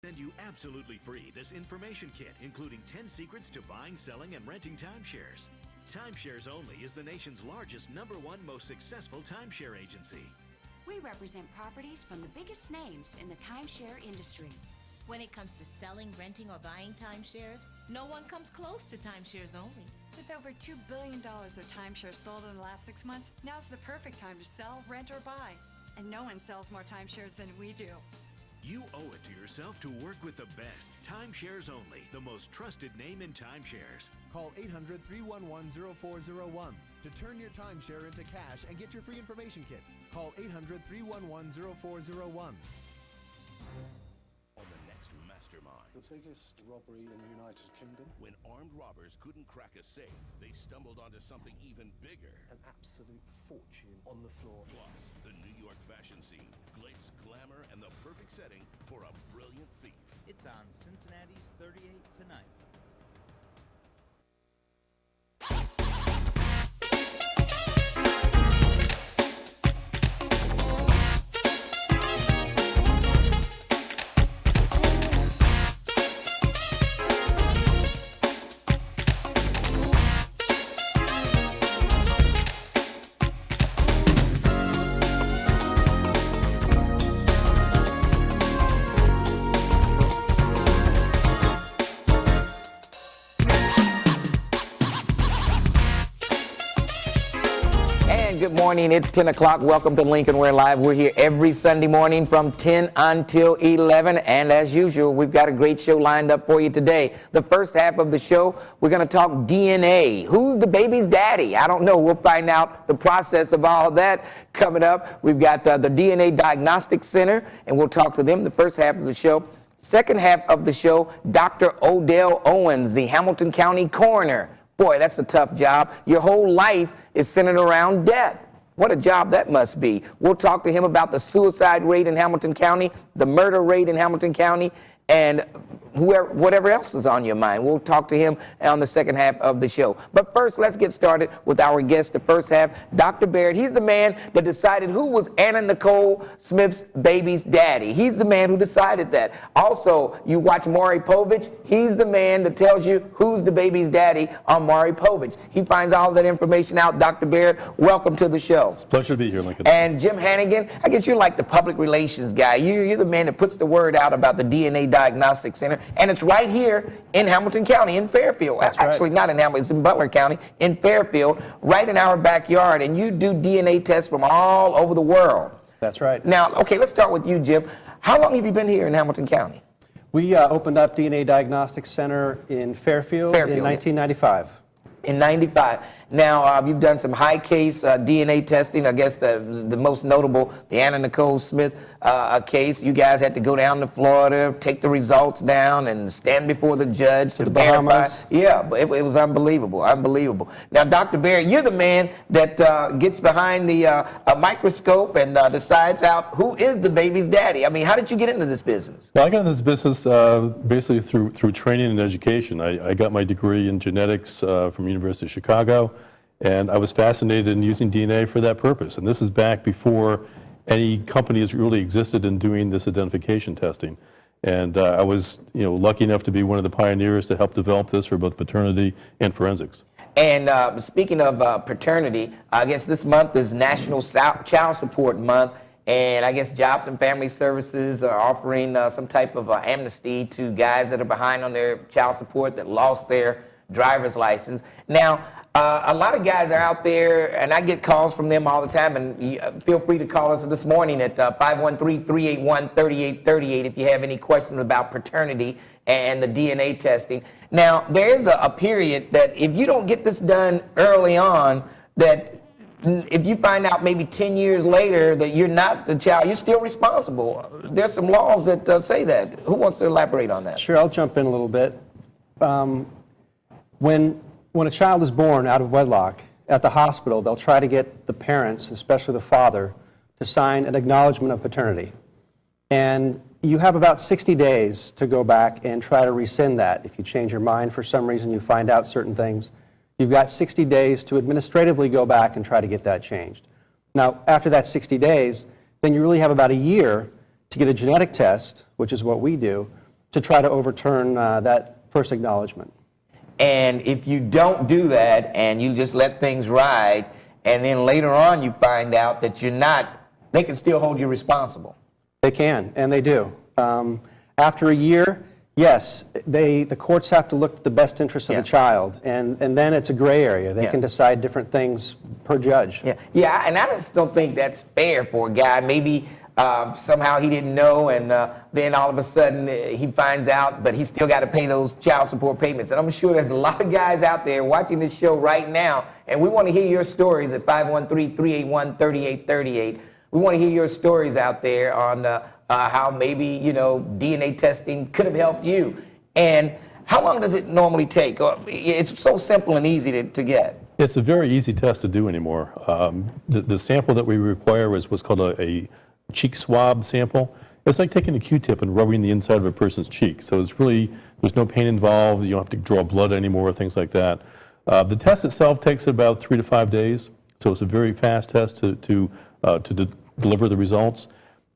Send you absolutely free this information kit, including 10 secrets to buying, selling, and renting timeshares. Timeshares Only is the nation's largest, #1 most successful timeshare agency. We represent properties from the biggest names in the timeshare industry. When it comes to selling, renting, or buying timeshares, no one comes close to Timeshares Only. With over $2 billion of timeshares sold in the last 6 months, now's the perfect time to sell, rent, or buy. And no one sells more timeshares than we do. You owe it to yourself to work with the best. Timeshares Only, the most trusted name in timeshares. Call 800-311-0401 to turn your timeshare into cash and get your free information kit. Call 800-311-0401. On the next Mastermind. The biggest robbery in the United Kingdom. When armed robbers couldn't crack a safe, they stumbled onto something even bigger. An absolute fortune on the floor. Plus, the New York fashion scene, glitz, glamour, and the perfect setting for a brilliant thief. It's on Cincinnati's 38 tonight. Good morning. It's 10 o'clock. Welcome to Lincoln Ware Live. We're here every Sunday morning from 10 until 11. And as usual, we've got a great show lined up for you today. The first half of the show, we're going to talk DNA. Who's the baby's daddy? I don't know. We'll find out the process of all that coming up. We've got the DNA Diagnostic Center, and we'll talk to them the first half of the show. Second half of the show, Dr. Odell Owens, the Hamilton County Coroner. Boy, that's a tough job. Your whole life is centered around death. What a job that must be. We'll talk to him about the suicide rate in Hamilton County, the murder rate in Hamilton County, and whatever else is on your mind. We'll talk to him on the second half of the show. But first, let's get started with our guest, the first half, Dr. Baird. He's the man that decided who was Anna Nicole Smith's baby's daddy. He's the man who decided that. Also, you watch Maury Povich. He's the man that tells you who's the baby's daddy on Maury Povich. He finds all that information out. Dr. Baird, welcome to the show. It's a pleasure to be here, Lincoln. And Jim Hanigan, I guess you're like the public relations guy. You're the man that puts the word out about the DNA Diagnostic Center. And it's right here in Hamilton County, in Fairfield. That's Actually, right. Not in Hamilton, it's in Butler County, in Fairfield, right in our backyard. And you do DNA tests from all over the world. That's right. Now, okay, let's start with you, Jim. How long have you been here in Hamilton County? We opened up DNA Diagnostic Center in Fairfield in 1995. In 95. Now, you've done some high case DNA testing. I guess the most notable, the Anna Nicole Smith case. You guys had to go down to Florida, take the results down, and stand before the judge to the verify. Bahamas. Yeah, but it was unbelievable, unbelievable. Now, Dr. Baird, you're the man that gets behind the microscope and decides out who is the baby's daddy. I mean, how did you get into this business? Well, I got into this business basically through training and education. I got my degree in genetics from University of Chicago, and I was fascinated in using DNA for that purpose. And this is back before any companies really existed in doing this identification testing. And I was, lucky enough to be one of the pioneers to help develop this for both paternity and forensics. And speaking of paternity, I guess this month is National Child Support Month. And I guess Jobs and Family Services are offering some type of amnesty to guys that are behind on their child support that lost their driver's license. Now, a lot of guys are out there, and I get calls from them all the time, and feel free to call us this morning at 513-381-3838 if you have any questions about paternity and the DNA testing. Now, there is a period that if you don't get this done early on, that if you find out maybe 10 years later that you're not the child, you're still responsible. There's some laws that say that. Who wants to elaborate on that? Sure, I'll jump in a little bit. When a child is born out of wedlock at the hospital, they'll try to get the parents, especially the father, to sign an acknowledgement of paternity. And you have about 60 days to go back and try to rescind that. If you change your mind for some reason, you find out certain things, you've got 60 days to administratively go back and try to get that changed. Now, after that 60 days, then you really have about a year to get a genetic test, which is what we do, to try to overturn that first acknowledgement. And if you don't do that and you just let things ride, and then later on you find out that you're not, they can still hold you responsible. They can, and they do. After a year, yes, the courts have to look at the best interest of the child, and then it's a gray area. They can decide different things per judge. Yeah, and I just don't think that's fair for a guy. Maybe somehow he didn't know, and then all of a sudden he finds out, but he's still got to pay those child support payments. And I'm sure there's a lot of guys out there watching this show right now, and we want to hear your stories at 513-381-3838. We want to hear your stories out there on how maybe, you know, DNA testing could have helped you. And how long does it normally take? It's so simple and easy to get. It's a very easy test to do anymore. The sample that we require is what's called a cheek swab sample. It's like taking a Q-tip and rubbing the inside of a person's cheek. So it's really, there's no pain involved. You don't have to draw blood anymore, things like that. The test itself takes about 3 to 5 days. So it's a very fast test to deliver the results.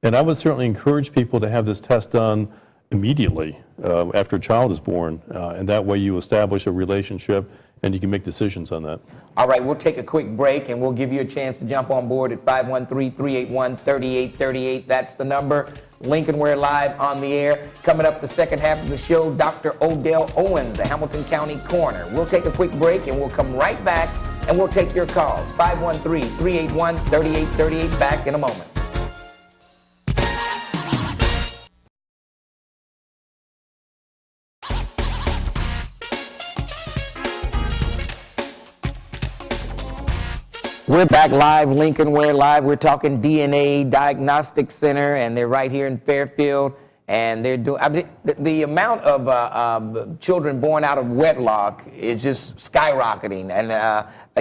And I would certainly encourage people to have this test done immediately after a child is born. And that way you establish a relationship and you can make decisions on that. All right, we'll take a quick break and we'll give you a chance to jump on board at 513-381-3838. That's the number. Lincoln Ware Live on the air. Coming up the second half of the show, Dr. Odell Owens, the Hamilton County Coroner. We'll take a quick break and we'll come right back and we'll take your calls. 513-381-3838. Back in a moment. We're back live, Lincoln Ware Live. We're talking DNA Diagnostic Center, and they're right here in Fairfield. And they're doing, I mean, the amount of children born out of wedlock is just skyrocketing. And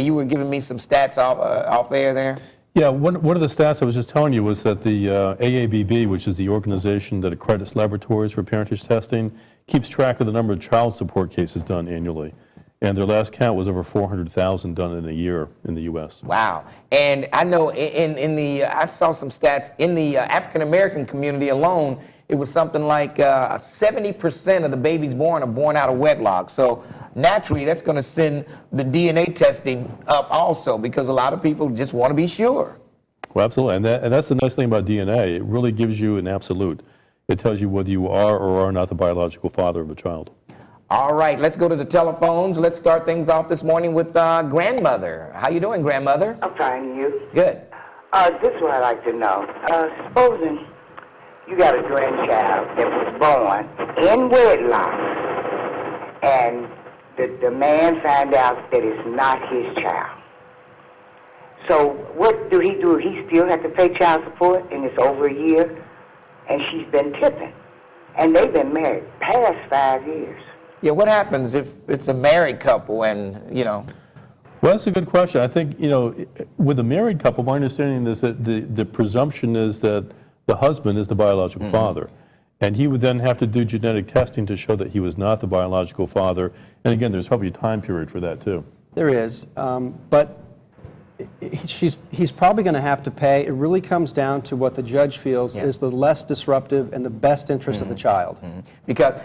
you were giving me some stats off air there? Yeah, one of the stats I was just telling you was that the AABB, which is the organization that accredits laboratories for parentage testing, keeps track of the number of child support cases done annually. And their last count was over 400,000 done in a year in the U.S. Wow. And I know I saw some stats in the African American community alone, it was something like 70% of the babies born are born out of wedlock. So naturally, that's going to send the DNA testing up also, because a lot of people just want to be sure. Well, absolutely. And that's the nice thing about DNA. It really gives you an absolute. It tells you whether you are or are not the biological father of a child. All right, let's go to the telephones. Let's start things off this morning with grandmother. How you doing, grandmother? I'm fine, and you? Good. This is what I'd like to know. Supposing you got a grandchild that was born in wedlock, and the man found out that it's not his child. So what do? He still has to pay child support, and it's over a year, and she's been tipping. And they've been married past 5 years. Yeah, what happens if it's a married couple and, you know? Well, that's a good question. I think, you know, with a married couple, my understanding is that the presumption is that the husband is the biological father. And he would then have to do genetic testing to show that he was not the biological father. And again, there's probably a time period for that, too. There is, but he's probably going to have to pay. It really comes down to what the judge feels is the less disruptive and the best interest of the child. Because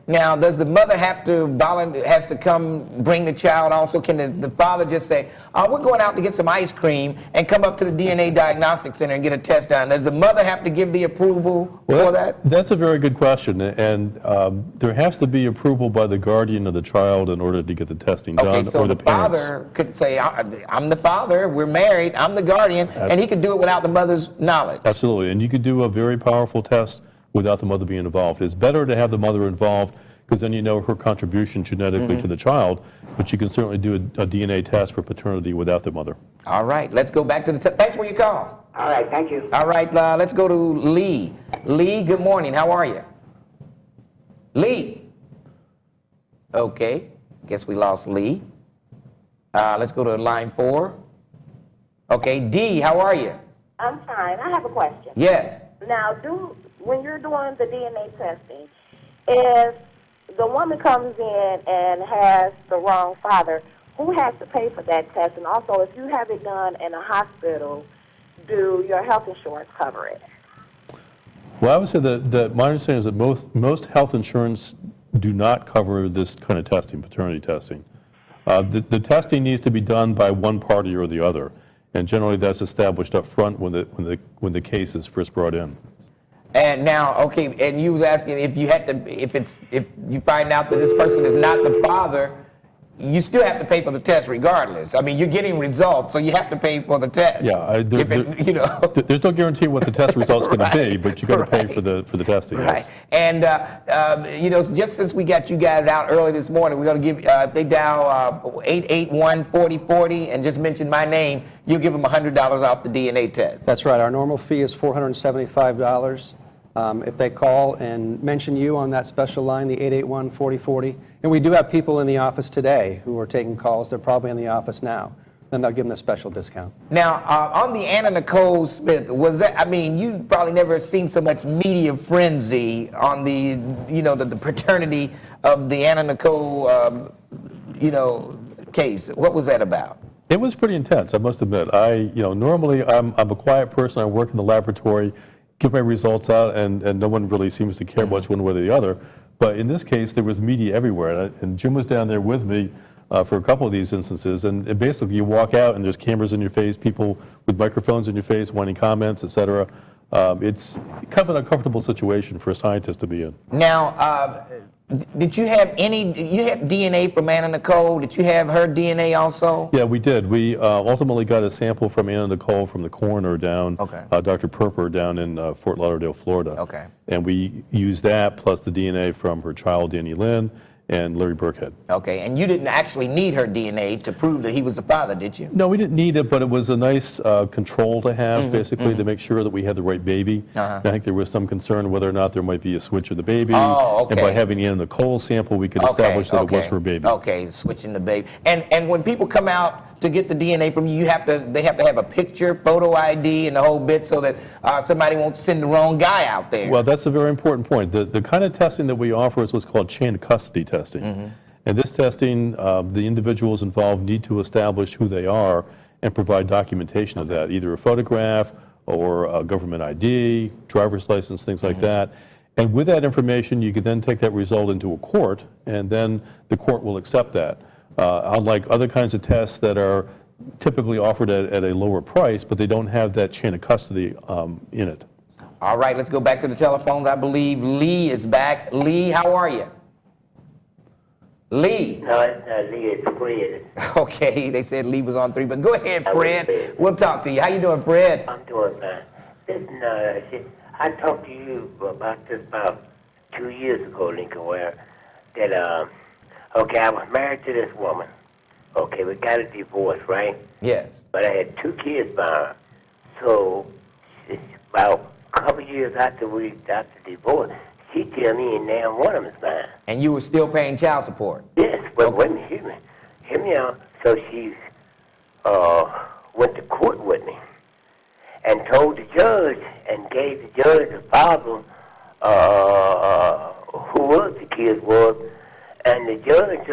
now, does the mother have to come bring the child also? Can the father just say, "Oh, we're going out to get some ice cream," and come up to the DNA Diagnostic Center and get a test done? Does the mother have to give the approval for that? That's a very good question, and there has to be approval by the guardian of the child in order to get the testing done, so or the parents. Father could say, "I'm the father, we're married, I'm the guardian," and he could do it without the mother's knowledge. Absolutely, and you could do a very powerful test without the mother being involved. It's better to have the mother involved, because then you know her contribution genetically to the child, but you can certainly do a DNA test for paternity without the mother. All right, let's go back to the thanks for your call. All right, thank you. All right, let's go to Lee. Lee, good morning, how are you? Lee. Okay, guess we lost Lee. Let's go to line 4. Okay, D, how are you? I'm fine. I have a question. Yes. Now, when you're doing the DNA testing, if the woman comes in and has the wrong father, who has to pay for that test? And also, if you have it done in a hospital, do your health insurance cover it? Well, I would say that my understanding is that most health insurance do not cover this kind of testing, paternity testing. The testing needs to be done by one party or the other, and generally that's established up front when the case is first brought in. And now, okay, and you was asking if you find out that this person is not the father, you still have to pay for the test regardless. I mean, you're getting results, so you have to pay for the test. Yeah, there's no guarantee what the test result's going to be, but you got to pay for the testing. Right. Yes. And just since we got you guys out early this morning, we're going to give if they dial 881-4040 and just mention my name, you'll give them $100 off the DNA test. That's right. Our normal fee is $475. If they call and mention you on that special line, the 881-4040, and we do have people in the office today who are taking calls. They're probably in the office now. Then they'll give them a special discount. Now, on the Anna Nicole Smith, was that? I mean, you probably never seen so much media frenzy on the paternity of the Anna Nicole, case. What was that about? It was pretty intense, I must admit. Normally I'm a quiet person. I work in the laboratory, give my results out, and no one really seems to care much one way or the other. But in this case, there was media everywhere, and Jim was down there with me for a couple of these instances, and basically you walk out and there's cameras in your face, people with microphones in your face wanting comments, etc. It's kind of an uncomfortable situation for a scientist to be in. Now, did you have you had DNA from Anna Nicole? Did you have her DNA also? Yeah, we did. We ultimately got a sample from Anna Nicole from the coroner down, Dr. Perper down in Fort Lauderdale, Florida. Okay. And we used that plus the DNA from her child, Danny Lynn, and Larry Burkhead. Okay, and you didn't actually need her DNA to prove that he was the father, did you? No, we didn't need it, but it was a nice control to have, basically, to make sure that we had the right baby. I think there was some concern whether or not there might be a switch of the baby. Oh, okay. And by having Anna Nicole sample, we could establish that it was her baby. Okay, switching the baby. And when people come out to get the DNA from you, they have to have a picture, photo ID, and the whole bit so that somebody won't send the wrong guy out there. Well, that's a very important point. The kind of testing that we offer is what's called chain of custody testing. And this testing, the individuals involved need to establish who they are and provide documentation of that, either a photograph or a government ID, driver's license, things like that. And with that information, you can then take that result into a court, and then the court will accept that. Unlike other kinds of tests that are typically offered at a lower price, but they don't have that chain of custody in it. All right, let's go back to the telephones. I believe Lee is back. Lee, how are you? Lee. No, it's not Lee, it's Fred. Okay, they said Lee was on 3, but go ahead, Fred. We'll talk to you. How you doing, Fred? I'm doing fine. Listen, I talked to you about this about 2 years ago, Lincoln, where that, okay, I was married to this woman. Okay, we got a divorce, right? Yes. But I had 2 kids by her. So, it's about a couple years after we got the divorce, she tell me now one of them is mine. And you were still paying child support? Yes, but wait a minute, hear me out. So she went to court with me and told the judge and gave the judge the problem who was the kids was. And the judge,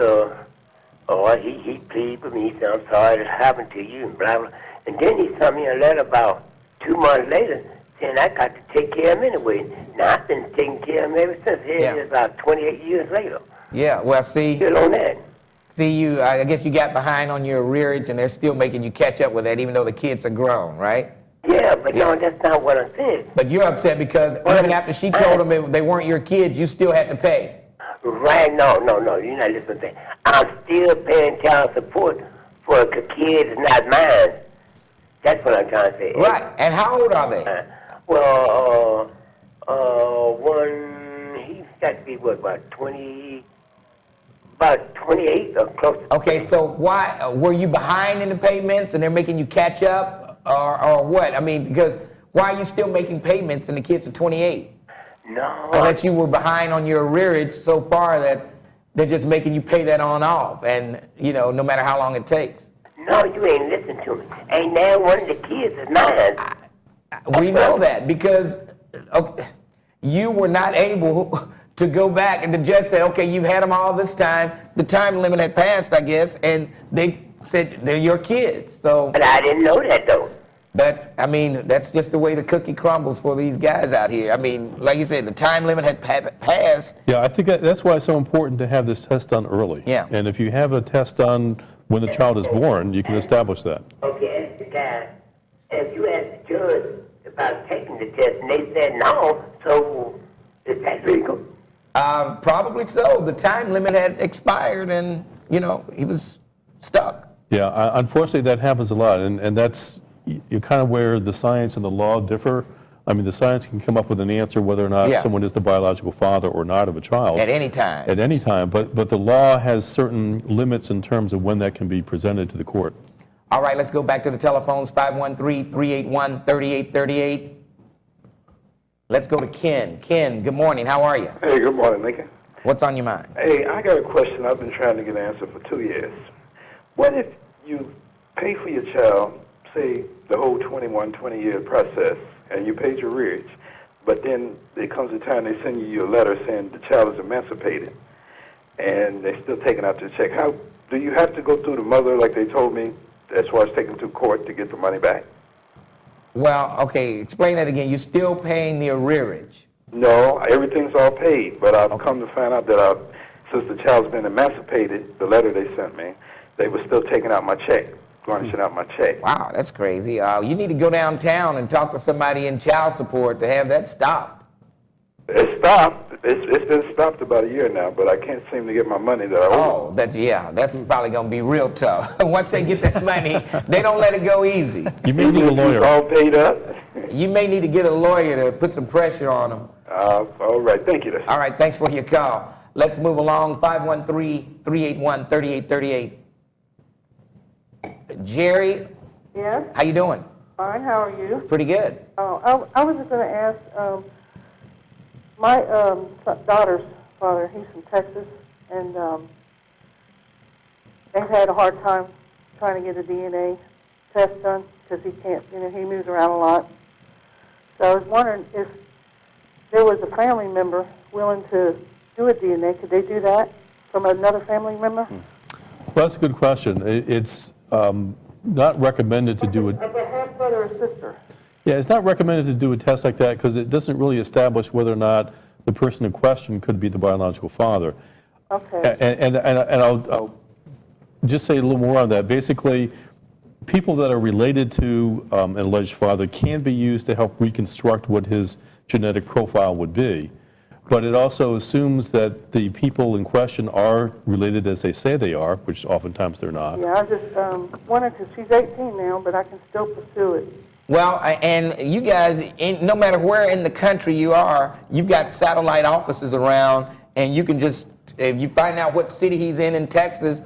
he pleaded with me. He said, I'm sorry it happened to you, and blah, blah. And then he sent me a letter about 2 months later saying I got to take care of him anyway. Now, I've been taking care of him ever since. Here it is about 28 years later. Yeah, well, see. Still on that. See, I guess you got behind on your rearage, and they're still making you catch up with that, even though the kids are grown, right? Yeah, but no, that's not what I'm saying. But you're upset because even after she told them they weren't your kids, you still had to pay. Right, no, you're not listening to that. I'm still paying child support for a kid that's not mine. That's what I'm trying to say. Right, and how old are they? One, he's got to be, what, about 28 or close to 20. So why, were you behind in the payments and they're making you catch up, or what? I mean, because why are you still making payments and the kids are 28? No. Unless you were behind on your rearage so far that they're just making you pay that on off, and, no matter how long it takes. No, you ain't listening to me. Ain't now one of the kids is mine. We know that because you were not able to go back, and the judge said, okay, you've had them all this time. The time limit had passed, I guess, and they said they're your kids. So. But I didn't know that, though. But, I mean, that's just the way the cookie crumbles for these guys out here. I mean, like you said, the time limit had passed. Yeah, I think that's why it's so important to have this test done early. Yeah. And if you have a test done when the child is born, you can establish that. Okay, ask the guy, if you ask the judge about taking the test and they said no, so is that legal? Probably so. The time limit had expired and, you know, he was stuck. Yeah, unfortunately, that happens a lot, and that's kind of where the science and the law differ. I mean, the science can come up with an answer whether or not someone is the biological father or not of a child. At any time. At any time, but the law has certain limits in terms of when that can be presented to the court. All right, let's go back to the telephones, 513-381-3838. Let's go to Ken. Ken, good morning. How are you? Hey, good morning, Lincoln. What's on your mind? Hey, I got a question I've been trying to get an answer for 2 years. What if you pay for your child, say, the whole 20-year process, and you paid your arrears, but then there comes a time they send you a letter saying the child is emancipated, and they're still taking out the check. How do you have to go through the mother, like they told me, as far as taking to court to get the money back? Well, okay, explain that again. You're still paying the arrearage. No, everything's all paid, but I've come to find out that since the child's been emancipated, the letter they sent me, they were still taking out my check, garnishing out my check. Wow, that's crazy. You need to go downtown and talk to somebody in child support to have that stopped. It stopped. It's been stopped about a year now, but I can't seem to get my money that I owe. Oh, that's probably going to be real tough. Once they get that money, they don't let it go easy. You may need a lawyer. It's all paid up. You may need to get a lawyer to put some pressure on them. All right, thank you. All right, thanks for your call. Let's move along, 513-381-3838. Jerry? Yes? How you doing? Fine, how are you? Pretty good. Oh, I was just going to ask, my daughter's father, he's from Texas, and they've had a hard time trying to get a DNA test done because he can't, he moves around a lot. So I was wondering if there was a family member willing to do a DNA, could they do that from another family member? Well, that's a good question. It's not recommended to do it. Like a half brother or sister. Yeah, it's not recommended to do a test like that because it doesn't really establish whether or not the person in question could be the biological father. Okay. And I'll just say a little more on that. Basically, people that are related to an alleged father can be used to help reconstruct what his genetic profile would be. But it also assumes that the people in question are related as they say they are, which oftentimes they're not. Yeah, I just wondered because she's 18 now, but I can still pursue it. Well, and you guys, no matter where in the country you are, you've got satellite offices around, and you can just, if you find out what city he's in Texas,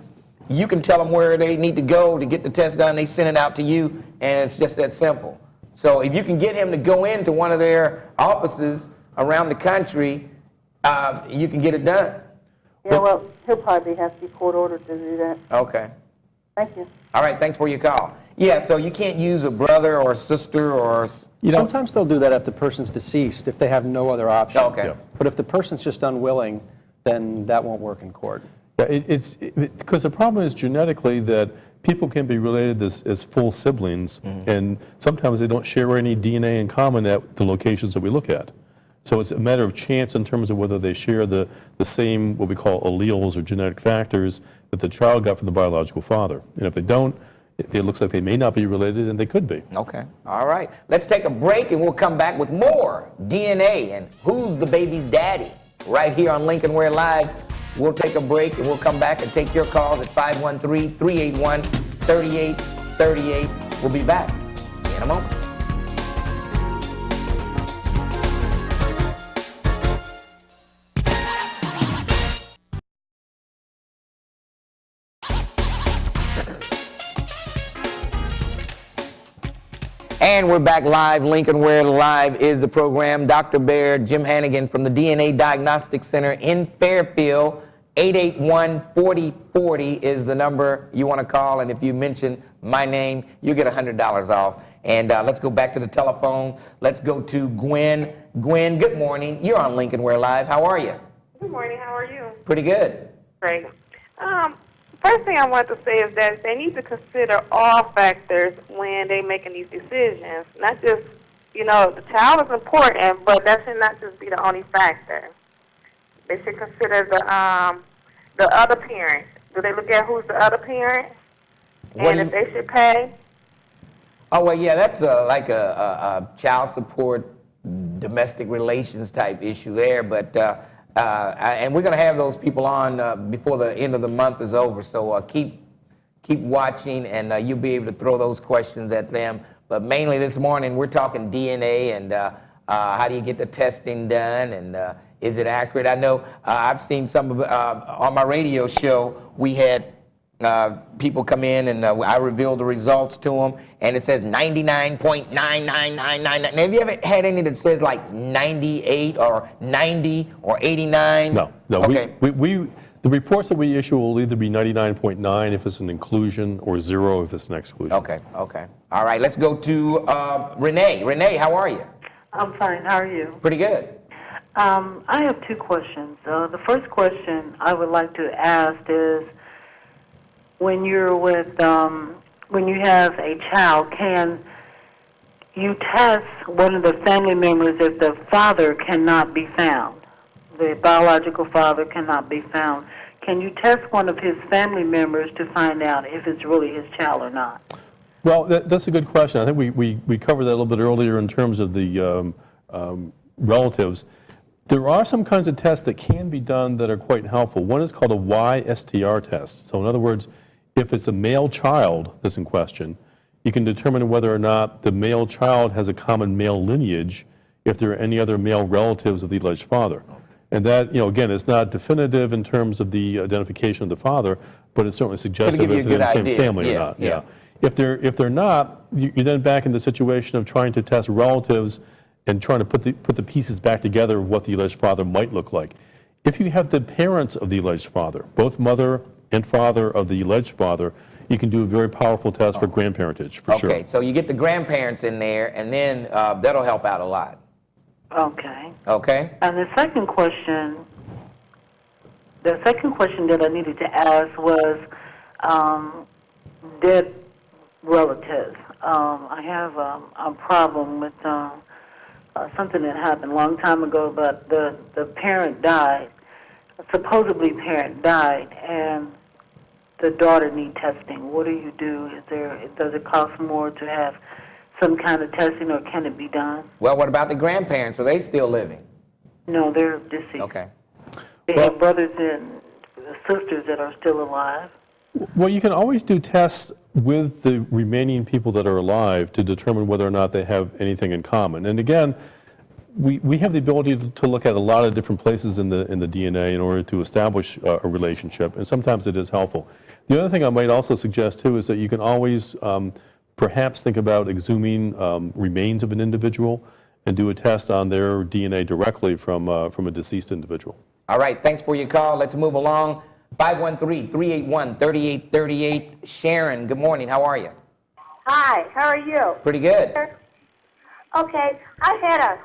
you can tell them where they need to go to get the test done. They send it out to you, and it's just that simple. So if you can get him to go into one of their offices around the country, you can get it done. Yeah, well, he'll probably have to be court ordered to do that. Okay. Thank you. All right, thanks for your call. Yeah, so you can't use a brother or a sister or... Sometimes they'll do that if the person's deceased, if they have no other option. Okay. Yeah. But if the person's just unwilling, then that won't work in court. Yeah, because the problem is genetically that people can be related as full siblings, and sometimes they don't share any DNA in common at the locations that we look at. So it's a matter of chance in terms of whether they share the same, what we call alleles or genetic factors that the child got from the biological father. And if they don't, it looks like they may not be related, and they could be. Okay. All right. Let's take a break, and we'll come back with more DNA and who's the baby's daddy right here on Lincoln Ware Live. We'll take a break, and we'll come back and take your calls at 513-381-3838. We'll be back in a moment. And we're back live. Lincoln Ware Live is the program. Dr. Baird, Jim Hanigan from the DNA Diagnostic Center in Fairfield. 881-4040 is the number you want to call. And if you mention my name, you get $100 off. And let's go back to the telephone. Let's go to Gwen. Gwen, good morning. You're on Lincoln Ware Live. How are you? Good morning. How are you? Pretty good. Great. first thing I want to say is that they need to consider all factors when they're making these decisions. Not just, the child is important, but that should not just be the only factor. They should consider the other parent. Do they look at who's the other parent? And if they should pay? Oh, well, yeah, that's like a child support, domestic relations type issue there. But and we're going to have those people on before the end of the month is over. So keep watching, and you'll be able to throw those questions at them. But mainly this morning, we're talking DNA and how do you get the testing done, and is it accurate? I know I've seen some of on my radio show, we had people come in and I revealed the results to them, and it says 99.9999. Have you ever had any that says like 98 or 90 or 89? No. Okay. We the reports that we issue will either be 99.9 if it's an inclusion or 0 if it's an exclusion. Okay. All right, let's go to Renee. Renee, how are you? I'm fine. How are you? Pretty good. I have two questions. The first question I would like to ask is, when you're with, when you have a child, can you test one of the family members if the father cannot be found? The biological father cannot be found. Can you test one of his family members to find out if it's really his child or not? Well, that's a good question. I think we covered that a little bit earlier in terms of the relatives. There are some kinds of tests that can be done that are quite helpful. One is called a YSTR test. So in other words, if it's a male child that's in question, you can determine whether or not the male child has a common male lineage if there are any other male relatives of the alleged father. And that, again, is not definitive in terms of the identification of the father, but it's certainly suggestive if they're in the same family or not. Yeah. If they're not, you're then back in the situation of trying to test relatives and trying to put the pieces back together of what the alleged father might look like. If you have the parents of the alleged father, both mother and father of the alleged father, you can do a very powerful test for grandparentage, for sure. Okay, so you get the grandparents in there, and then that'll help out a lot. Okay. Okay. And the second question that I needed to ask was dead relatives. I have a problem with something that happened a long time ago, but the parent died, supposedly parent died, and the daughter need testing. What do you do? Does it cost more to have some kind of testing, or can it be done? Well, what about the grandparents? Are they still living? No, they're deceased. Okay. They have brothers and sisters that are still alive. Well, you can always do tests with the remaining people that are alive to determine whether or not they have anything in common. And again, we have the ability to look at a lot of different places in the DNA in order to establish a relationship, and sometimes it is helpful. The other thing I might also suggest too is that you can always perhaps think about exhuming remains of an individual and do a test on their DNA directly from a deceased individual. All right, thanks for your call. Let's move along. 513-381-3838. Sharon, good morning. How are you? Hi, how are you? Pretty good. Okay, I had a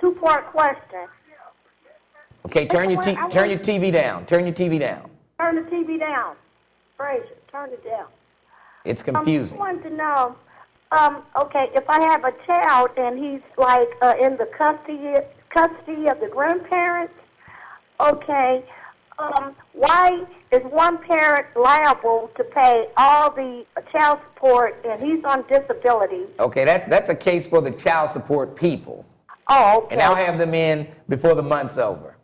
two-part question. Okay, turn your TV down. Turn your TV down. Turn the TV down. Frazier, turn it down. It's confusing. I wanted to know, okay, if I have a child and he's like in the custody of the grandparents, okay, why is one parent liable to pay all the child support and he's on disability? Okay, that's a case for the child support people. Oh, okay. And I'll have them in before the month's over.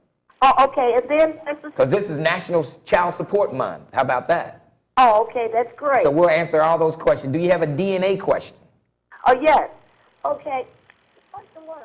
Oh, okay, and then... Because this is National Child Support Month. How about that? Oh, okay, that's great. So we'll answer all those questions. Do you have a DNA question? Oh, yes. Okay. What's the one?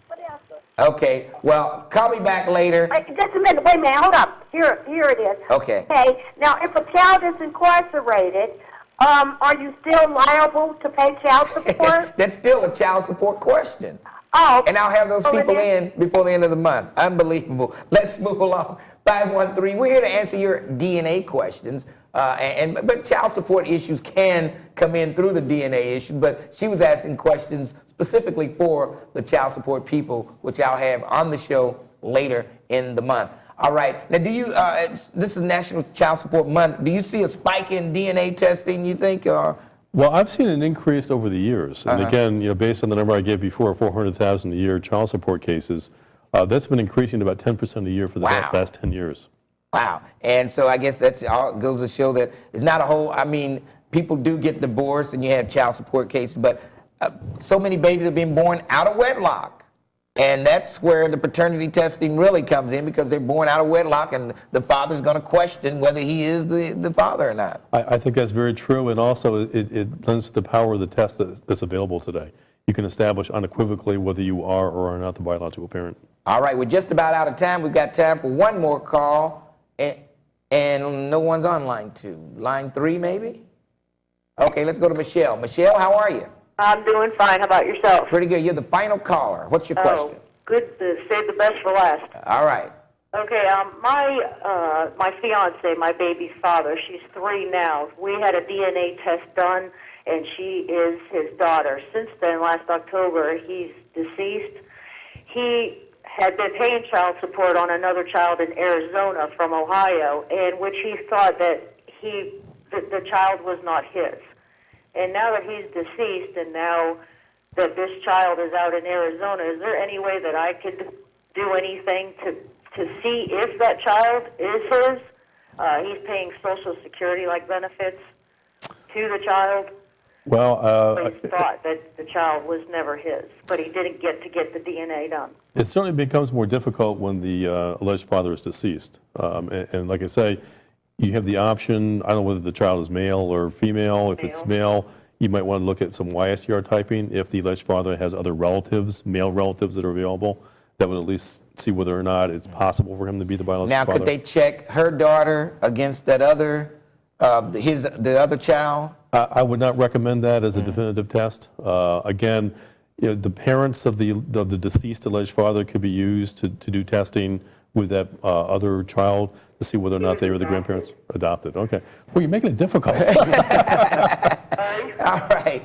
What else? Okay, well, call me back later. Just a minute. Wait a minute. Hold up. Here it is. Okay. Okay. Now, if a child is incarcerated, are you still liable to pay child support? That's still a child support question. Oh. Okay. And I'll have those people in before the end of the month. Unbelievable. Let's move along. 513. We're here to answer your DNA questions. But child support issues can come in through the DNA issue, but she was asking questions specifically for the child support people, which I'll have on the show later in the month. All right. Now, do you, this is National Child Support Month, do you see a spike in DNA testing, you think, or? Well, I've seen an increase over the years. And again, based on the number I gave before, 400,000 a year child support cases, that's been increasing about 10% a year for the past 10 years. Wow. And so I guess that's all goes to show that it's not a whole, I mean, people do get divorced and you have child support cases, but so many babies are being born out of wedlock. And that's where the paternity testing really comes in, because they're born out of wedlock and the father's going to question whether he is the father or not. I think that's very true, and also it lends to the power of the test that's available today. You can establish unequivocally whether you are or are not the biological parent. All right, we're just about out of time. We've got time for one more call, and no one's on line 2. Line 3, maybe? Okay, let's go to Michelle. Michelle, how are you? I'm doing fine. How about yourself? Pretty good. You're the final caller. What's your question? Good to save the best for last. All right. Okay, my fiance, my baby's father, she's 3 now. We had a DNA test done, and she is his daughter. Since then, last October, he's deceased. He had been paying child support on another child in Arizona from Ohio, in which he thought that the child was not his. And now that he's deceased, and now that this child is out in Arizona, is there any way that I could do anything to see if that child is his? He's paying Social Security-like benefits to the child. Well, But he thought that the child was never his, but he didn't get the DNA done. it certainly becomes more difficult when the alleged father is deceased. And like I say, you have the option, I don't know whether the child is male or female. If it's male, you might want to look at some YSDR typing. If the alleged father has other relatives, male relatives that are available, that would at least see whether or not it's possible for him to be the biological father. Now, could they check her daughter against that other, the other child? I would not recommend that as a definitive test. Again, the parents of the deceased alleged father could be used to do testing with that other child to see whether or not they were the grandparents adopted. Okay. Well, you're making it difficult. All right.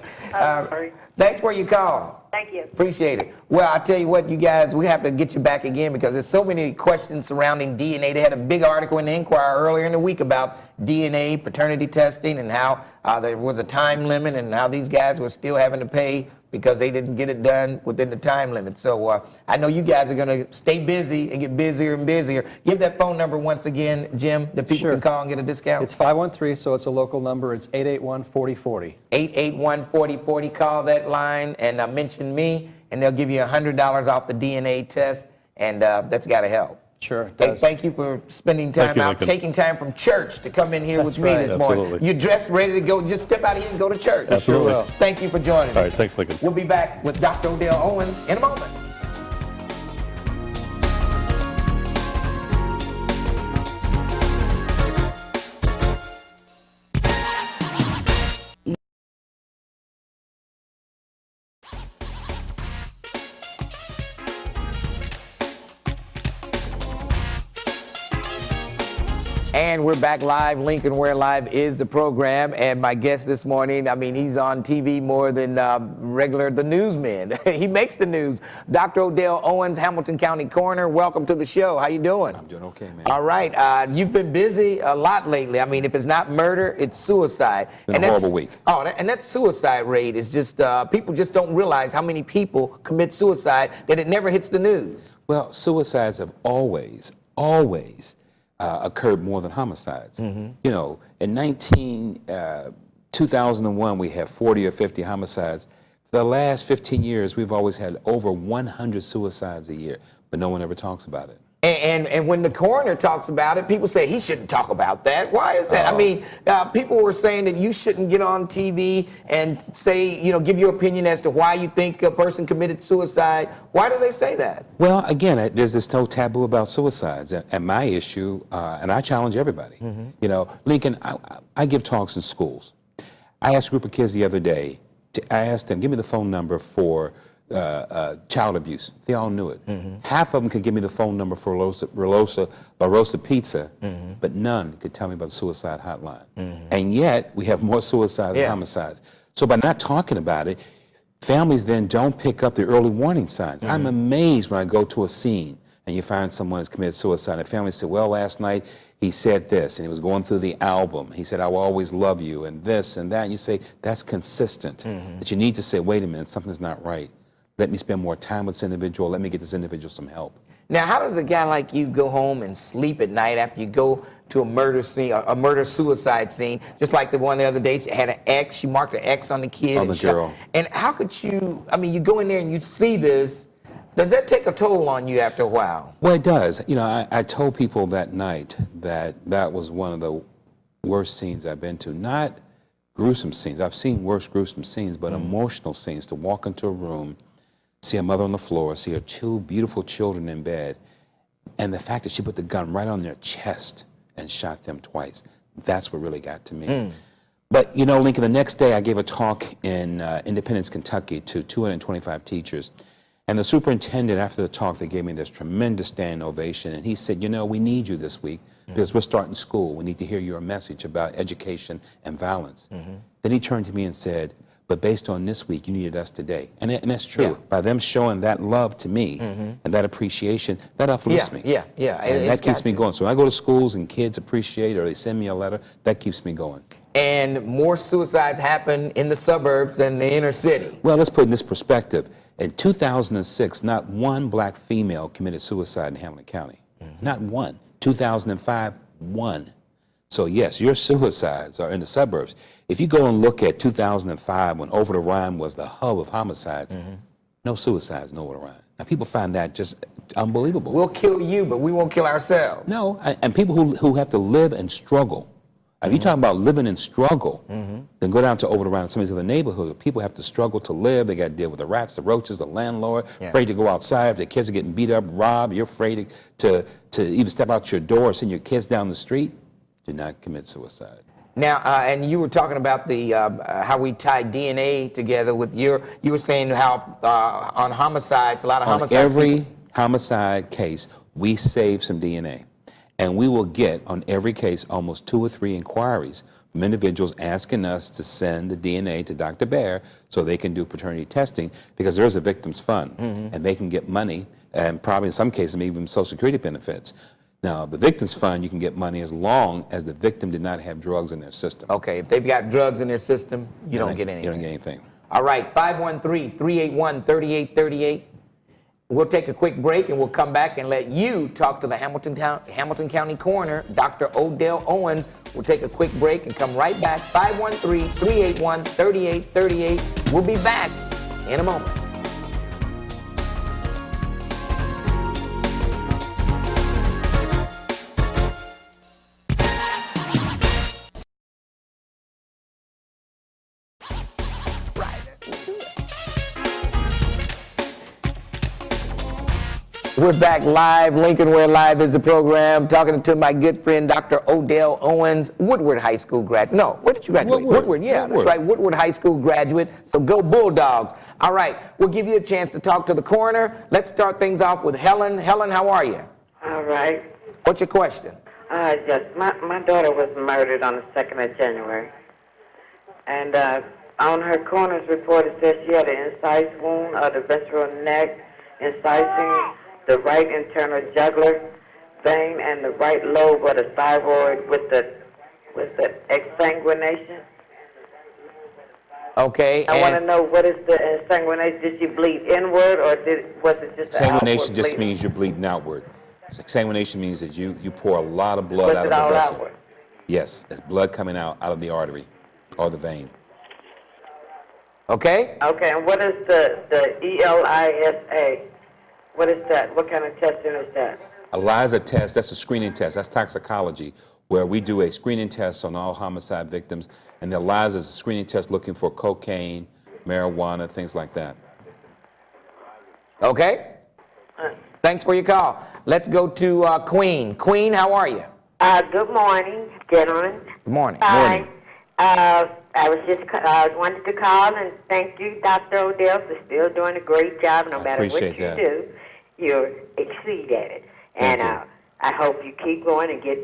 Thanks for your call. Thank you. Appreciate it. Well, I tell you what, you guys, we have to get you back again because there's so many questions surrounding DNA. They had a big article in the Inquirer earlier in the week about DNA, paternity testing, and how there was a time limit and how these guys were still having to pay because they didn't get it done within the time limit. So I know you guys are going to stay busy and get busier and busier. Give that phone number once again, Jim, that people can call and get a discount. It's 513, so it's a local number. It's 881-4040. 881-4040. Call that line and mention me, and they'll give you $100 off the DNA test, and that's got to help. Sure. Hey, thank you for spending time out, taking time from church to come in here with me this morning. You're dressed, ready to go. Just step out of here and go to church. Absolutely. Sure will. Thank you for joining us. All right, thanks, Lincoln. We'll be back with Dr. Odell Owens in a moment. And we're back live. Lincoln Ware Live is the program. And my guest this morning, I mean, he's on TV more than the newsman. He makes the news. Dr. Odell Owens, Hamilton County Coroner. Welcome to the show. How you doing? I'm doing okay, man. All right. You've been busy a lot lately. I mean, if it's not murder, it's suicide. It's been a horrible week. Oh, and that suicide rate is just, people just don't realize how many people commit suicide that it never hits the news. Well, suicides have always occurred more than homicides. Mm-hmm. You know, in 2001, we had 40 or 50 homicides. For the last 15 years, we've always had over 100 suicides a year, but no one ever talks about it. And when the coroner talks about it, people say he shouldn't talk about that. Why is that? I mean, people were saying that you shouldn't get on TV and say, give your opinion as to why you think a person committed suicide. Why do they say that? Well, again, there's this whole taboo about suicides. And my issue, and I challenge everybody, Lincoln, I give talks in schools. I asked a group of kids the other day, I asked them, give me the phone number for child abuse. They all knew it. Mm-hmm. Half of them could give me the phone number for La Rosa Pizza, but none could tell me about the suicide hotline. Mm-hmm. And yet, we have more suicides than homicides. So by not talking about it, families then don't pick up the early warning signs. I'm amazed when I go to a scene and you find someone has committed suicide. The family said, well, last night he said this, and he was going through the album. He said, I will always love you, and this and that. And you say, that's consistent. That you need to say, wait a minute, something's not right. Let me spend more time with this individual. Let me get this individual some help. Now, how does a guy like you go home and sleep at night after you go to a murder scene, a murder-suicide scene, just like the one the other day? She had an X. She marked an X on the kid. On the girl. And how could you, I mean, you go in there and you see this. Does that take a toll on you after a while? Well, it does. You know, I told people that night that that was one of the worst scenes I've been to. Not gruesome scenes. I've seen worse gruesome scenes, but emotional scenes. To walk into a room, see a mother on the floor, see her two beautiful children in bed, and the fact that she put the gun right on their chest and shot them twice. That's what really got to me. But, you know, Lincoln, the next day I gave a talk in Independence, Kentucky to 225 teachers. And the superintendent, after the talk, they gave me this tremendous standing ovation. And he said, you know, we need you this week because we're starting school. We need to hear your message about education and violence. Then he turned to me and said, but based on this week, you needed us today. And that's true. Yeah. By them showing that love to me and that appreciation, that uplifts me. And that keeps me going. So when I go to schools and kids appreciate or they send me a letter, that keeps me going. And more suicides happen in the suburbs than the inner city. Well, let's put it in this perspective. In 2006, not one black female committed suicide in Hamilton County. Not one. 2005, one. So yes, your suicides are in the suburbs. If you go and look at 2005, when Over the Rhine was the hub of homicides, no suicides in Over the Rhine. Now people find that just unbelievable. We'll kill you, but we won't kill ourselves. No, and people who have to live and struggle. If you're talking about living in struggle, then go down to Over the Rhine, some of these other neighborhoods. People have to struggle to live. They got to deal with the rats, the roaches, the landlord, afraid to go outside. If their kids are getting beat up, robbed, you're afraid to even step out your door or send your kids down the street. Do not commit suicide. Now, and you were talking about the how we tie DNA together with you were saying how on homicides, a lot of homicides. On every homicide case, we save some DNA. And we will get, on every case, almost 2 or 3 inquiries from individuals asking us to send the DNA to Dr. Baird so they can do paternity testing, because there's a victim's fund, and they can get money, and probably in some cases even Social Security benefits. Now, the victim's fund, you can get money as long as the victim did not have drugs in their system. Okay, if they've got drugs in their system, you don't get anything. You don't get anything. All right, 513-381-3838. We'll take a quick break and we'll come back and let you talk to the Hamilton County Coroner, Dr. Odell Owens. We'll take a quick break and come right back. 513-381-3838. We'll be back in a moment. We're back live. Lincoln Ware Live is the program. Talking to my good friend, Dr. Odell Owens, Woodward High School graduate. No, where did you graduate? Woodward, yeah, that's right. Woodward High School graduate. So go Bulldogs. All right, we'll give you a chance to talk to the coroner. Let's start things off with Helen. Helen, how are you? All right. What's your question? Yes, my daughter was murdered on the 2nd of January. And on her coroner's report, it says she had an incise wound of the ventral neck, incising the right internal jugular vein and the right lobe of the thyroid with the exsanguination. Okay. I want to know, what is the exsanguination? Did she bleed inward, or was it just an outward Exsanguination just bleeding? means you're bleeding outward. Exsanguination means that you pour a lot of blood Was out it of all the vessel. outward? Yes, it's blood coming out of the artery or the vein. Okay. Okay, and what is the ELISA? What is that? What kind of testing is that? ELISA test, that's a screening test. That's toxicology, where we do a screening test on all homicide victims. And the ELISA is a screening test looking for cocaine, marijuana, things like that. Okay. Thanks for your call. Let's go to Queen. Queen, how are you? Good morning, gentlemen. Good morning. Morning. I was just wanted to call and thank you, Dr. Odell, for still doing a great job. No matter what you do, you exceed at it. And I hope you keep going and get,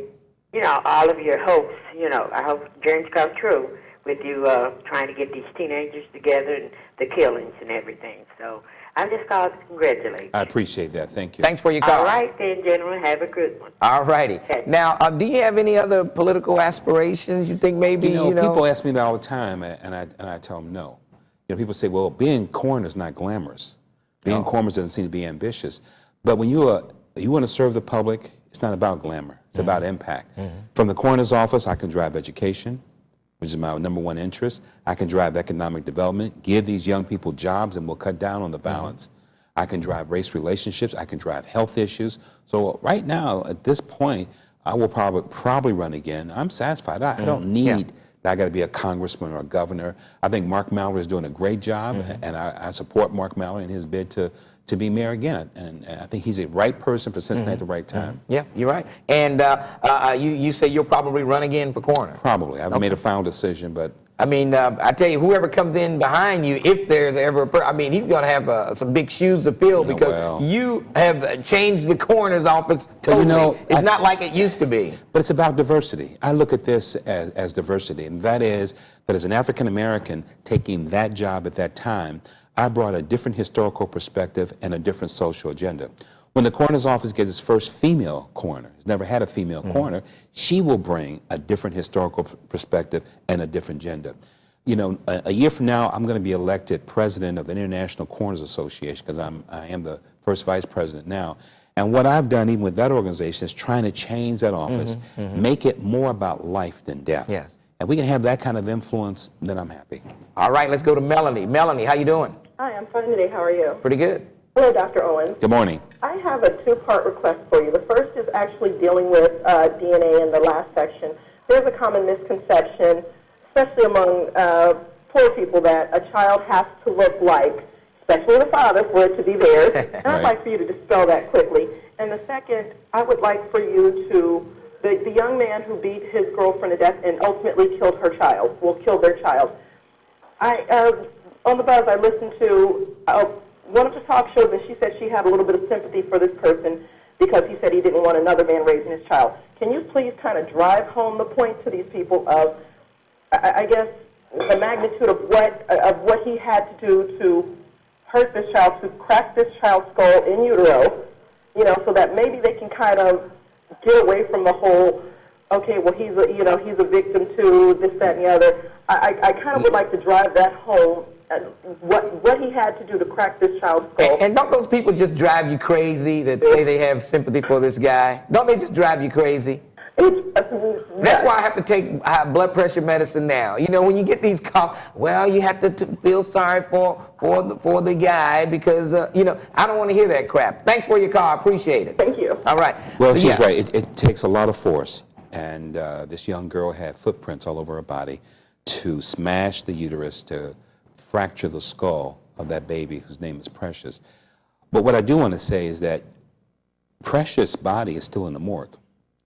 all of your hopes. I hope dreams come true with you trying to get these teenagers together and the killings and everything. So I'm just called to congratulate you. I appreciate that. Thank you. Thanks for your call. All right, then, gentlemen. Have a good one. All righty. Now, do you have any other political aspirations you think maybe, People ask me that all the time, and I tell them no. People say, well, being coroner is not glamorous. Being coroner doesn't seem to be ambitious. But when you want to serve the public, it's not about glamour. It's about impact. From the coroner's office, I can drive education, which is my number one interest. I can drive economic development, give these young people jobs, and we'll cut down on the violence. I can drive race relationships. I can drive health issues. So right now, at this point, I will probably run again. I'm satisfied. I don't need that I got to be a congressman or a governor. I think Mark Mallory is doing a great job, and I support Mark Mallory in his bid to be mayor again. And I think he's the right person for Cincinnati at the right time. Yeah, you're right. And you say you'll probably run again for coroner? Probably. I haven't made a final decision, but... I mean, I tell you, whoever comes in behind you, if there's ever he's going to have some big shoes to fill because you have changed the coroner's office totally. It's not like it used to be. But it's about diversity. I look at this as diversity, and that is that as an African American taking that job at that time, I brought a different historical perspective and a different social agenda. When the coroner's office gets its first female coroner, has never had a female coroner, she will bring a different historical perspective and a different agenda. A year from now, I'm going to be elected president of the International Coroners Association because I am the first vice president now. And what I've done, even with that organization, is trying to change that office, make it more about life than death. Yeah. And we can have that kind of influence, then I'm happy. All right, let's go to Melanie. Melanie, how you doing? Hi, I'm fine today. How are you? Pretty good. Hello, Dr. Owens. Good morning. I have a two-part request for you. The first is actually dealing with DNA in the last section. There's a common misconception, especially among poor people, that a child has to look like, especially the father, for it to be theirs. And I'd like for you to dispel that quickly. And the second, I would like for you to, the young man who beat his girlfriend to death and ultimately killed her child, killed their child. On the buzz, I listened to one of the talk shows, and she said she had a little bit of sympathy for this person because he said he didn't want another man raising his child. Can you please kind of drive home the point to these people of, I guess, the magnitude of what he had to do to hurt this child, to crack this child's skull in utero, so that maybe they can kind of get away from the whole, okay, well, he's a victim to this, that, and the other. I kind of would like to drive that home. What he had to do to crack this child's skull. And don't those people just drive you crazy that say they have sympathy for this guy? Don't they just drive you crazy? That's why I have to take high blood pressure medicine now. When you get these calls, well, you have to feel sorry for the guy because, I don't want to hear that crap. Thanks for your call. I appreciate it. Thank you. All right. Well, she's right. It takes a lot of force. And this young girl had footprints all over her body to smash the uterus, to fracture the skull of that baby whose name is Precious. But what I do want to say is that Precious' body is still in the morgue.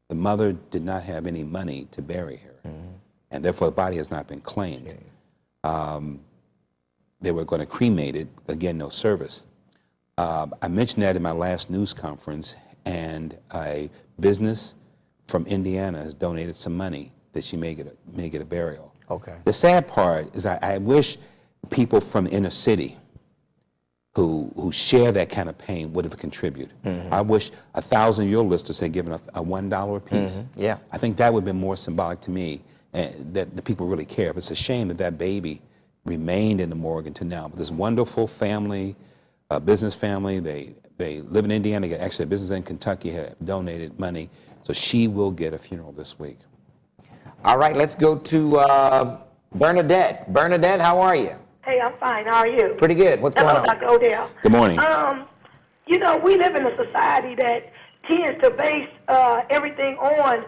The mother did not have any money to bury her, and therefore the body has not been claimed. They were going to cremate it, again, no service. I mentioned that in my last news conference, and a business from Indiana has donated some money that she may get a burial. Okay. The sad part is I wish people from the inner city who share that kind of pain would have contributed. I wish 1,000 of your listeners had given a $1 apiece. Yeah. I think that would have been more symbolic to me, that the people really care. But it's a shame that baby remained in the morgue until now. But this wonderful family, business family, they live in Indiana, actually a business in Kentucky have donated money, so she will get a funeral this week. All right, let's go to Bernadette. Bernadette, how are you? Hey, I'm fine. How are you? Pretty good. What's going on? Hello, Dr. Odell. Good morning. We live in a society that tends to base everything on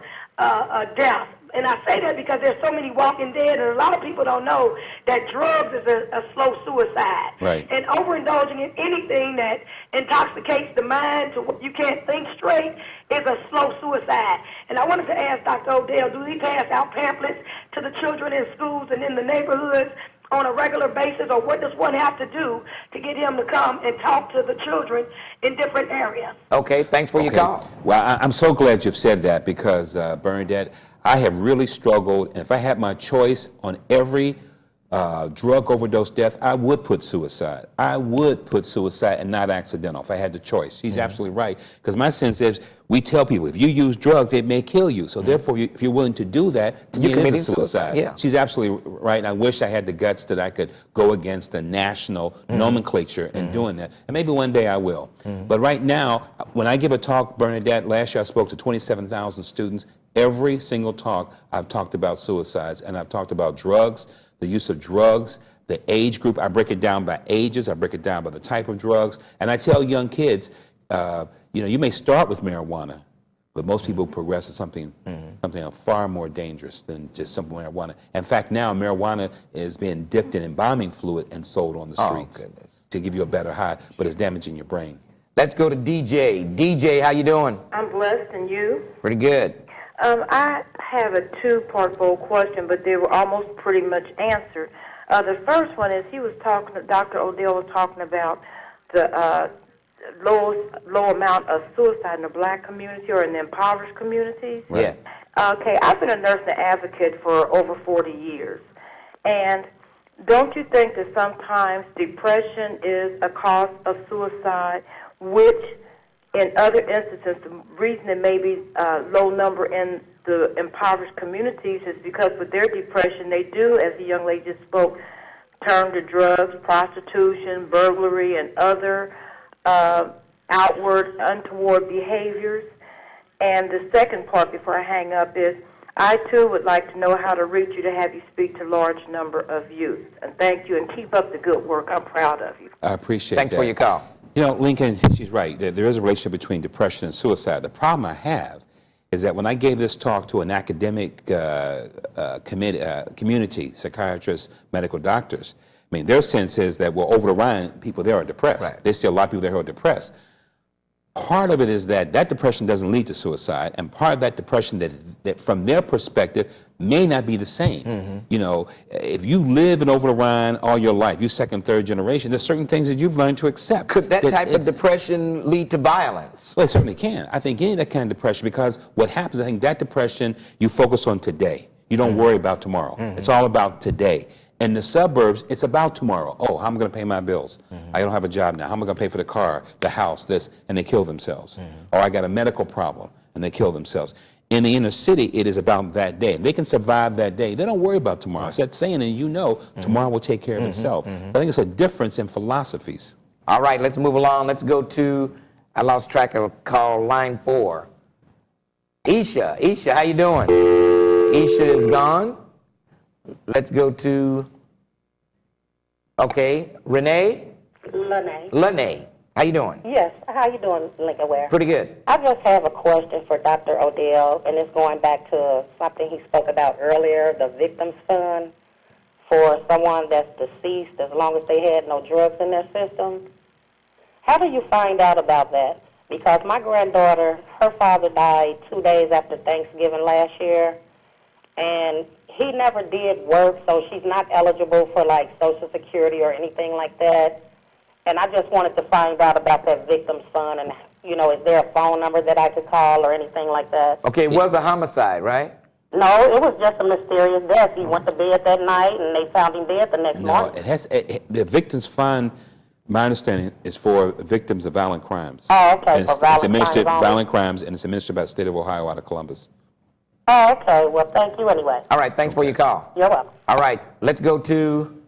death. And I say that because there's so many walking dead, and a lot of people don't know that drugs is a slow suicide. Right. And overindulging in anything that intoxicates the mind to where you can't think straight is a slow suicide. And I wanted to ask Dr. Odell, do he pass out pamphlets to the children in schools and in the neighborhoods on a regular basis, or what does one have to do to get him to come and talk to the children in different areas? Okay, thanks for your call. Well, I'm so glad you've said that because, Bernadette, I have really struggled, and if I had my choice on every drug overdose death, I would put suicide. I would put suicide and not accidental if I had the choice. She's absolutely right. Because my sense is, we tell people, if you use drugs, it may kill you. So therefore, if you're willing to do that, to me, it is a suicide. Yeah. She's absolutely right. And I wish I had the guts that I could go against the national nomenclature in doing that. And maybe one day I will. But right now, when I give a talk, Bernadette, last year I spoke to 27,000 students. Every single talk, I've talked about suicides, and I've talked about drugs, the use of drugs, the age group. I break it down by ages. I break it down by the type of drugs. And I tell young kids, you may start with marijuana, but most people progress to something far more dangerous than just simple marijuana. In fact, now marijuana is being dipped in embalming fluid and sold on the streets to give you a better high, but it's damaging your brain. Let's go to DJ. DJ, how you doing? I'm blessed, and you? Pretty good. I have a two-part full question, but they were almost pretty much answered. The first one is Dr. Odell was talking about the low amount of suicide in the black community or in the impoverished communities. Yes. Okay, I've been a nurse and advocate for over 40 years. And don't you think that sometimes depression is a cause of suicide, which in other instances, the reason it may be a low number in the impoverished communities is because with their depression, they do, as the young lady just spoke, turn to drugs, prostitution, burglary, and other outward, untoward behaviors. And the second part before I hang up is, I too would like to know how to reach you to have you speak to a large number of youth. And thank you, and keep up the good work. I'm proud of you. I appreciate that. Thanks for your call. You know, Lincoln, she's right. There is a relationship between depression and suicide. The problem I have is that when I gave this talk to an academic community, psychiatrists, medical doctors, I mean, their sense is that, well, over the Rhine, people there are depressed. Right. There's still a lot of people there who are depressed. Part of it is that depression doesn't lead to suicide, and part of that depression that from their perspective may not be the same. You know, if you live in over the Rhine all your life, you second, third generation, there's certain things that you've learned to accept. Could that type of depression lead to violence? Well, it certainly can. I think any of that kind of depression, because what happens, I think that depression, you focus on today. You don't worry about tomorrow. It's all about today. In the suburbs, it's about tomorrow. Oh, how am I going to pay my bills? I don't have a job now. How am I going to pay for the car, the house, this? And they kill themselves. Or I got a medical problem, and they kill themselves. In the inner city, it is about that day. They can survive that day. They don't worry about tomorrow. It's that saying, and you know, tomorrow will take care of itself. I think it's a difference in philosophies. All right, let's move along. Let's go to, I lost track of call line 4. Isha. Isha, how you doing? Isha is gone. Let's go to, okay, Renee? Lene. Lene, how you doing? Yes, how you doing, Lincoln Ware? Pretty good. I just have a question for Dr. Odell, and it's going back to something he spoke about earlier, the Victims Fund for someone that's deceased as long as they had no drugs in their system. How do you find out about that? Because my granddaughter, her father died 2 days after Thanksgiving last year, and he never did work, so she's not eligible for, like, Social Security or anything like that. And I just wanted to find out about that Victims Fund and, you know, is there a phone number that I could call or anything like that? Okay, it was a homicide, right? No, it was just a mysterious death. He went to bed that night, and they found him dead the next morning. No, the Victims Fund, my understanding, is for victims of violent crimes. Oh, okay, And for it's violent administered crimes only. violent crimes, and it's administered by the state of Ohio out of Columbus. Oh, okay. Well, thank you anyway. All right, thanks for your call. You're welcome. All right, let's go to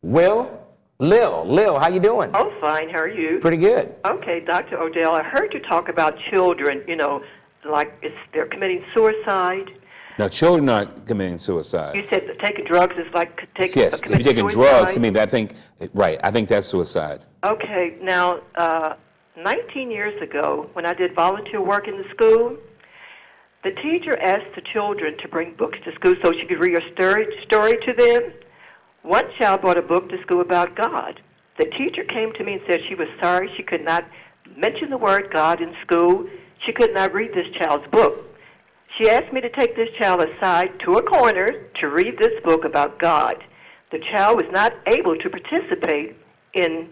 Will. Lil, how you doing? Oh, fine. How are you? Pretty good. Okay, Dr. Odell, I heard you talk about children, you know, like they're committing suicide. Now, children aren't committing suicide. You said that taking drugs is like Yes, if you're committing taking suicide. drugs, I mean, I think that's suicide. Okay, now, 19 years ago, when I did volunteer work in the school, the teacher asked the children to bring books to school so she could read a story to them. One child brought a book to school about God. The teacher came to me and said she was sorry she could not mention the word God in school. She could not read this child's book. She asked me to take this child aside to a corner to read this book about God. The child was not able to participate in,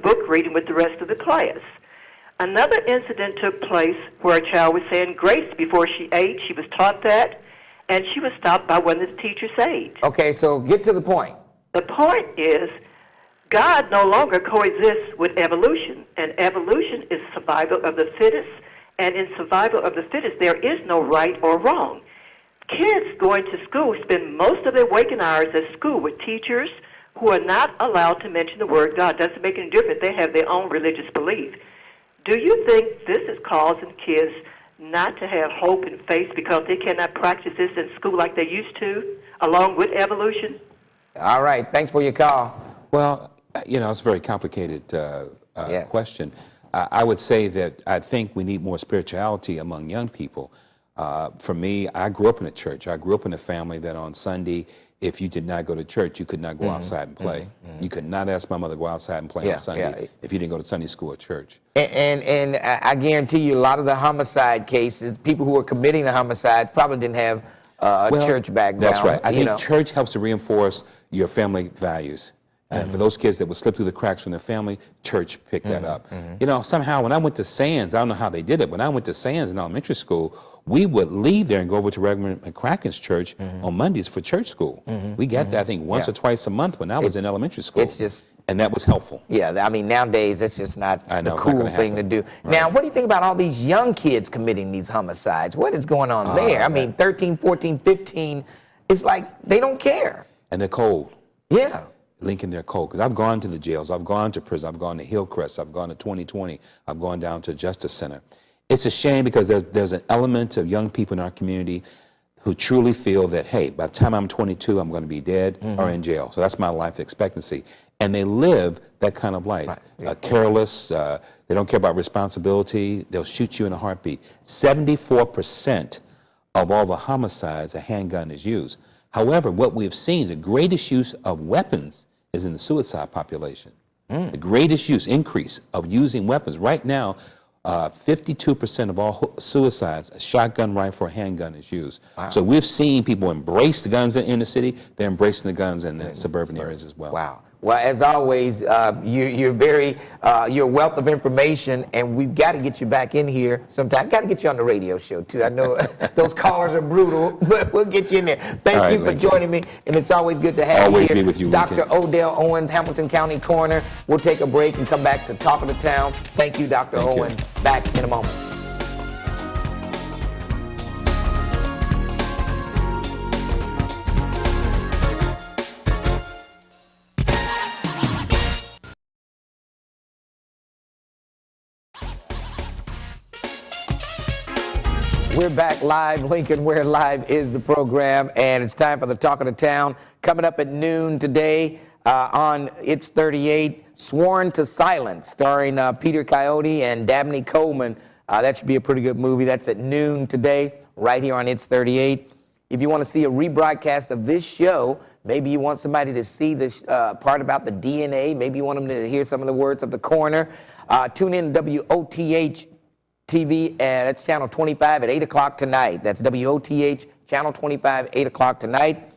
book reading with the rest of the class. Another incident took place where a child was saying grace before she ate. She was taught that, and she was stopped by one of the teacher's aides. Okay, so get to the point. The point is, God no longer coexists with evolution, and evolution is survival of the fittest, and in survival of the fittest, there is no right or wrong. Kids going to school spend most of their waking hours at school with teachers who are not allowed to mention the word God. Doesn't make any difference. They have their own religious belief. Do you think this is causing kids not to have hope and faith because they cannot practice this in school like they used to, along with evolution? All right. Thanks for your call. Well, it's a very complicated question. I would say that I think we need more spirituality among young people. For me, I grew up in a church. I grew up in a family that on Sunday, if you did not go to church, you could not go outside and play. You could not ask my mother to go outside and play on Sunday if you didn't go to Sunday school or church. And I guarantee you a lot of the homicide cases, people who are committing the homicide probably didn't have a church background. That's right. I think church helps to reinforce your family values. And for those kids that would slip through the cracks from their family, church picked that up. Somehow when I went to Sands, I don't know how they did it, when I went to Sands in elementary school, we would leave there and go over to Reverend McCracken's church on Mondays for church school. We got that, I think, once or twice a month when I was in elementary school. And that was helpful. Yeah, I mean, nowadays, it's just not the cool thing to do. Right. Now, what do you think about all these young kids committing these homicides? What is going on there? I mean, 13, 14, 15, it's like they don't care. And they're cold. Yeah. Lincoln, they're cold. Because I've gone to the jails, I've gone to prison, I've gone to Hillcrest, I've gone to 2020, I've gone down to Justice Center. It's a shame because there's an element of young people in our community who truly feel that, hey, by the time I'm 22, I'm going to be dead or in jail. So that's my life expectancy. And they live that kind of life. Careless, they don't care about responsibility, they'll shoot you in a heartbeat. 74% of all the homicides, a handgun is used. However, what we've seen, the greatest use of weapons is in the suicide population. The greatest increase of using weapons. Right now, 52% of all suicides, a shotgun rifle or handgun is used. Wow. So we've seen people embrace the guns in the city. They're embracing the guns in the suburban areas as well. Wow. Well, as always, you're a wealth of information, and we've got to get you back in here sometime. Got to get you on the radio show, too. I know those callers are brutal, but we'll get you in there. Thank you for joining me, and it's always good to have you here. Always be with you, Dr. Odell Owens, Hamilton County Coroner. We'll take a break and come back to Talk of the Town. Thank you, Dr. Owens. Back in a moment. We're back live. Lincoln Ware Live is the program, and it's time for the Talk of the Town. Coming up at noon today on It's 38, Sworn to Silence, starring Peter Coyote and Dabney Coleman. That should be a pretty good movie. That's at noon today, right here on It's 38. If you want to see a rebroadcast of this show, maybe you want somebody to see this part about the DNA, maybe you want them to hear some of the words of the coroner, tune in to WOTH TV, that's channel 25 at 8 o'clock tonight. That's WOTH, channel 25, 8 o'clock tonight.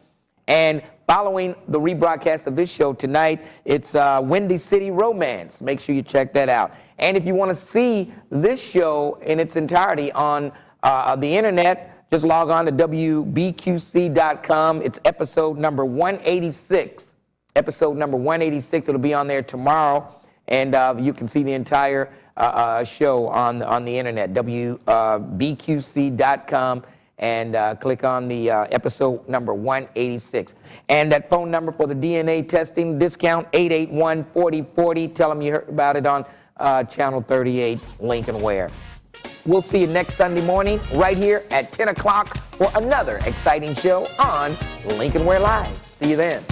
And following the rebroadcast of this show tonight, it's Windy City Romance. Make sure you check that out. And if you want to see this show in its entirety on the internet, just log on to WBQC.com. It's episode number 186. Episode number 186. It'll be on there tomorrow. And you can see the entire show on the internet, WBQC.com, and click on the episode number 186. And that phone number for the DNA testing discount, 881-4040. Tell them you heard about it on Channel 38, Lincoln Ware. We'll see you next Sunday morning right here at 10 o'clock for another exciting show on Lincoln Ware Live. See you then.